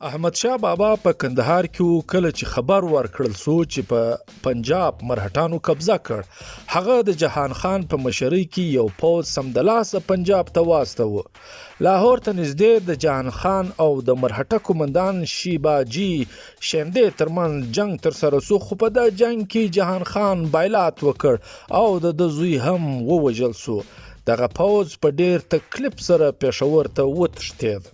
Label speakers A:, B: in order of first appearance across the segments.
A: احمدشاه بابا په کندهار کې و کله چې خبر ورکړل سو چې په پنجاب مرهټانو قبضه کړ هغه د جهان خان په مشرۍ کې یو پوځ سمدلاسه پنجاب ته واستوه. لاهور ته نږدې د جهان خان او د مرهټه قومندان شیباجي شیندې ترمنځ جنگ ترسره سو خو په دا جنگ کې جهان خان بایلات وکړ او د زوی هم ووژل سو. دغه پوځ په ډیر تکلیف سره پېښور ته وتښتېد.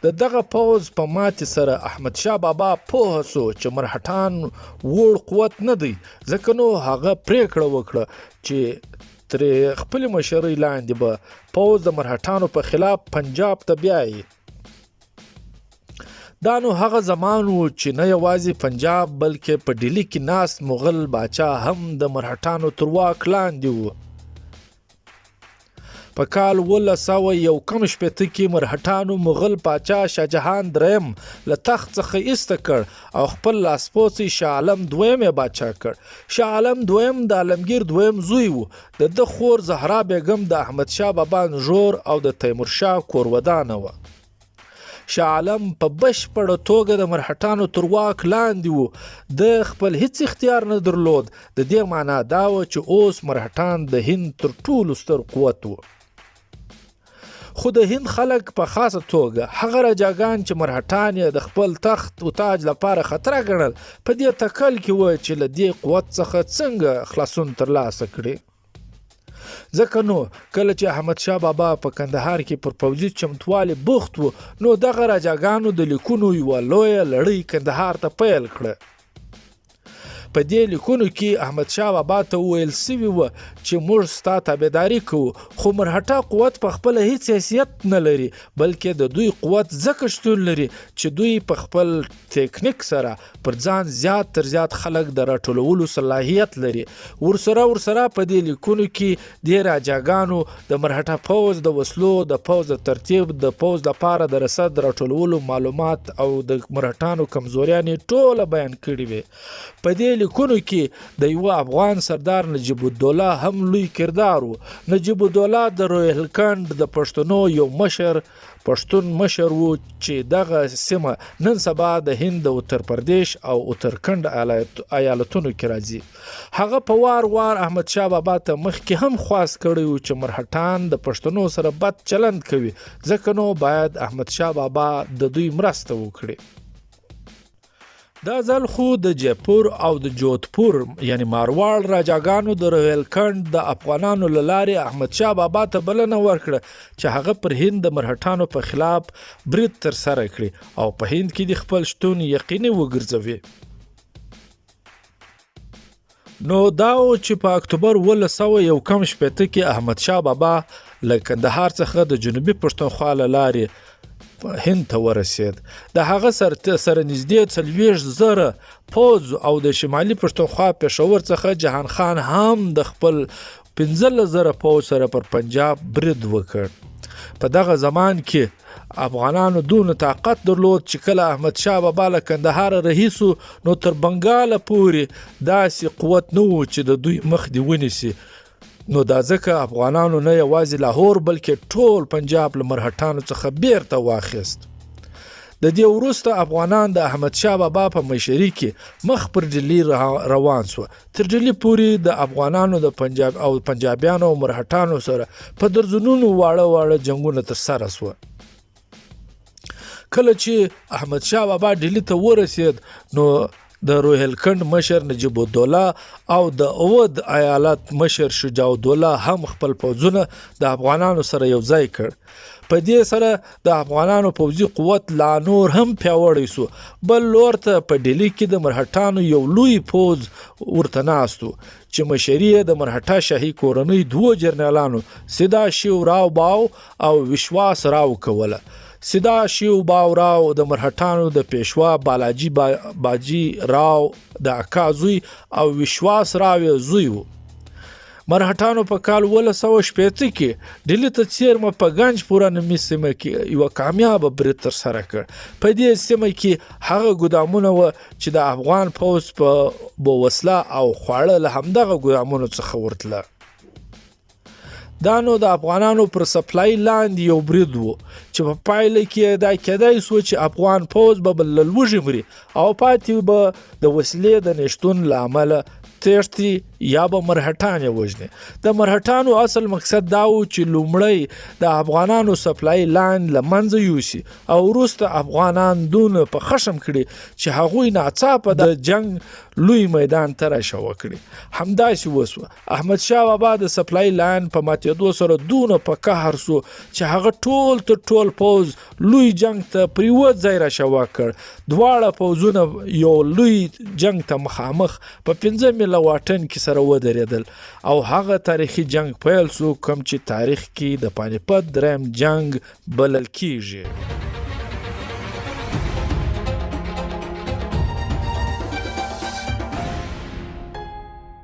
A: د دغه پوځ په ماتې سره احمدشاه بابا پوه سو چې مرهټان وړ قوت نه دی، ځکه نو هغه پریکړه وکړه چې ترې خپل مشرۍ لاندې به پوځ د مرهټانو په خلاف پنجاب ته بیایي. دا نو هغه زمان و چې نه یوازې پنجاب بلکې په ډیلي کې ناست مغل باچا هم د مرهټانو تر واک لاندې و. په کال 1961 کې مرهټانو مغل پاچا شاهجهان دریم له تخت څخه ایسته کړ او خپل لاسپوڅی شاه عالم دویم یې باچا کړ. شاه عالم دویم د عالمګیر دویم زوی و. د ده خور زهرا بیګم د احمدشاه بابا نژور او د تیمورشاه کورودانه وه. شاه عالم په بشپړه توګه د مرهټانو تر واک لاندې و. د خپل هیڅ اختیار نه درلود. د دې معنا دا و چې اوس مرهټان د هند تر ټولو ستر قوت و. خو د هند خلک په خاصه توګه هغه راجاګان چې مرهټان یې د خپل تخت او تاج لپاره خطره ګڼل په دې تکل کې و چې له دې قوت څخه څنګه خلاصون ترلاسه کړي. ځکه نو کله چې احمدشاه بابا په کندهار کې پر پوځي چمتووالي بوخت و نو دغه راجاګانو د لیکونو یوه لویه لړۍ کندهار ته پیل کړه. په دې لیکونو کې احمدشاه بابا ته وویل سوي و چې موږ ستا تابعداري کوو، خو مرهټه قوت په خپله هیڅ حیثیت نه لري، بلکې د دوی قوت ځکه شتون لري چې دوی په خپل تکنیک سره پر ځان زیات تر زیات خلک د راټولولو صلاحیت لري. ورسره په دې لیکونو کې د راجاګانو د مرهټه پوځ د وسلو، د پوځ د ترتیب، د پوځ لپاره د رسد راټولولو معلومات او د مرهټانو کمزوریانې ټوله بیان کړي وي. په دې لیکونو کې د یو افغان سردار نجیب الدوله هم لوی کردار و. نجیب الدوله د روهیلکند د پښتنو یو پښتون مشر و چې دغه سیمه نن سبا د هند د اتر پردیش او اترکند ایالتونو کې راځي. هغه په وار احمدشاه بابا ته مخکې هم خواست کړی و چې مرهټان د پښتنو سره بد چلند کوي، ځکه نو باید احمدشاه بابا د دوی مرسته وکړي. دا ځل خو د جیپور او د جودپور یعنی مارواړ راجاګانو د روهیلکند د افغانانو له لارې احمدشاه بابا ته بلنه ورکړه چې هغه پر هند د مرهټانو په خلاف برید ترسره کړي او په هند کې د خپل شتون یقیني وګرځوي. نو دا و چې په اکتوبر 1961 کې احمدشاه بابا له کندهار څخه د جنوبي پښتونخوا له لارې هند ته ورسید. د هغه سره نږدې 40,000 پوځ او د شمالي پښتونخوا پېښور څخه جهان خان هم د خپل 15,000 پوځ سره پر پنجاب برید وکړ. په دغه زمان کې افغانانو دونه طاقت درلود چې کله احمدشاه بابا له کندهار رهي سو نو تر بنګاله پورې داسې قوت نه و چې د دوی مخ دې ونیسي. نو دا ځکه افغانانو نه یوازې لاهور بلکې ټول پنجاب له مرهټانو څخه بیرته واخیست. د دې وروسته افغانان د احمدشاه بابا په مشرۍ کې مخ پر ډیلي روان سو. تر ډیلي پورې د افغانانو د پنجاب او پنجابیانو او مرهټانو سره په درجنونو واړه جنگونه ترسره سو. کله چې احمدشاه بابا ډیلي ته ورسید نو د روهیلکند مشر نجیب الدوله او د اود ایالت مشر شجاع الدوله هم خپل پوځونه د افغانانو سره یو ځای کړ. په دې سره د افغانانو پوځي قوت لا نور هم پیاوړی سو. بل لور ته په ډیلي کې د مرهټانو یو لوی پوځ ورته ناست و چې مشري یې د مرهټه شاهي کورنۍ 2 جنرالانو سیدا شیو راو باو او وشواس راو کوله. سیدا شیو باو راو د مرهټانو د پیشوا بالاجی باجی راو د اکا زوی او وشواس راو زوی و. مرهټانو په کال 1960 کې ډیلي ته څیرمه په گنج پوره نومي سیمه کې یو کامیاب برید ترسره کړ. په دې سیمه کې هغه ګدامونه و چې د افغان پوځ په وسله او خواړه له همدغه ګدامونو څخه ورتله. دا نو د افغانانو پر سپلای لاندې یو برید و چې په پایله کې دا کېدای سو چې افغان پوځ به بل لوږې مري او پاتې به د وسلې د نشتون له امله تېښتي یا به مرهټان یې وژني. د مرهټانو اصل مقصد دا و چې لومړی د افغانانو سپلای لاین له منځه یوسي او وروسته افغانان دونه په خشم کړي چې هغوی ناڅاپه د جنگ لوی میدان ته راشا وکړي. همداسې وسوه. احمدشاه بابا د سپلای لاین په ماتېدو سره دونه په قهر سو چې هغه ټول تر ټول پوځ لوی جنگ ته پر یوه ځای راشا وکړ. دواړه پوځونه یو لوی جنگ ته مخامخ په 15 میله واټن کې سره ودرېدل او هغه تاریخي جنگ پیل سو کوم چې تاریخ کې د پانیپت دریم جنگ بلل کیږي.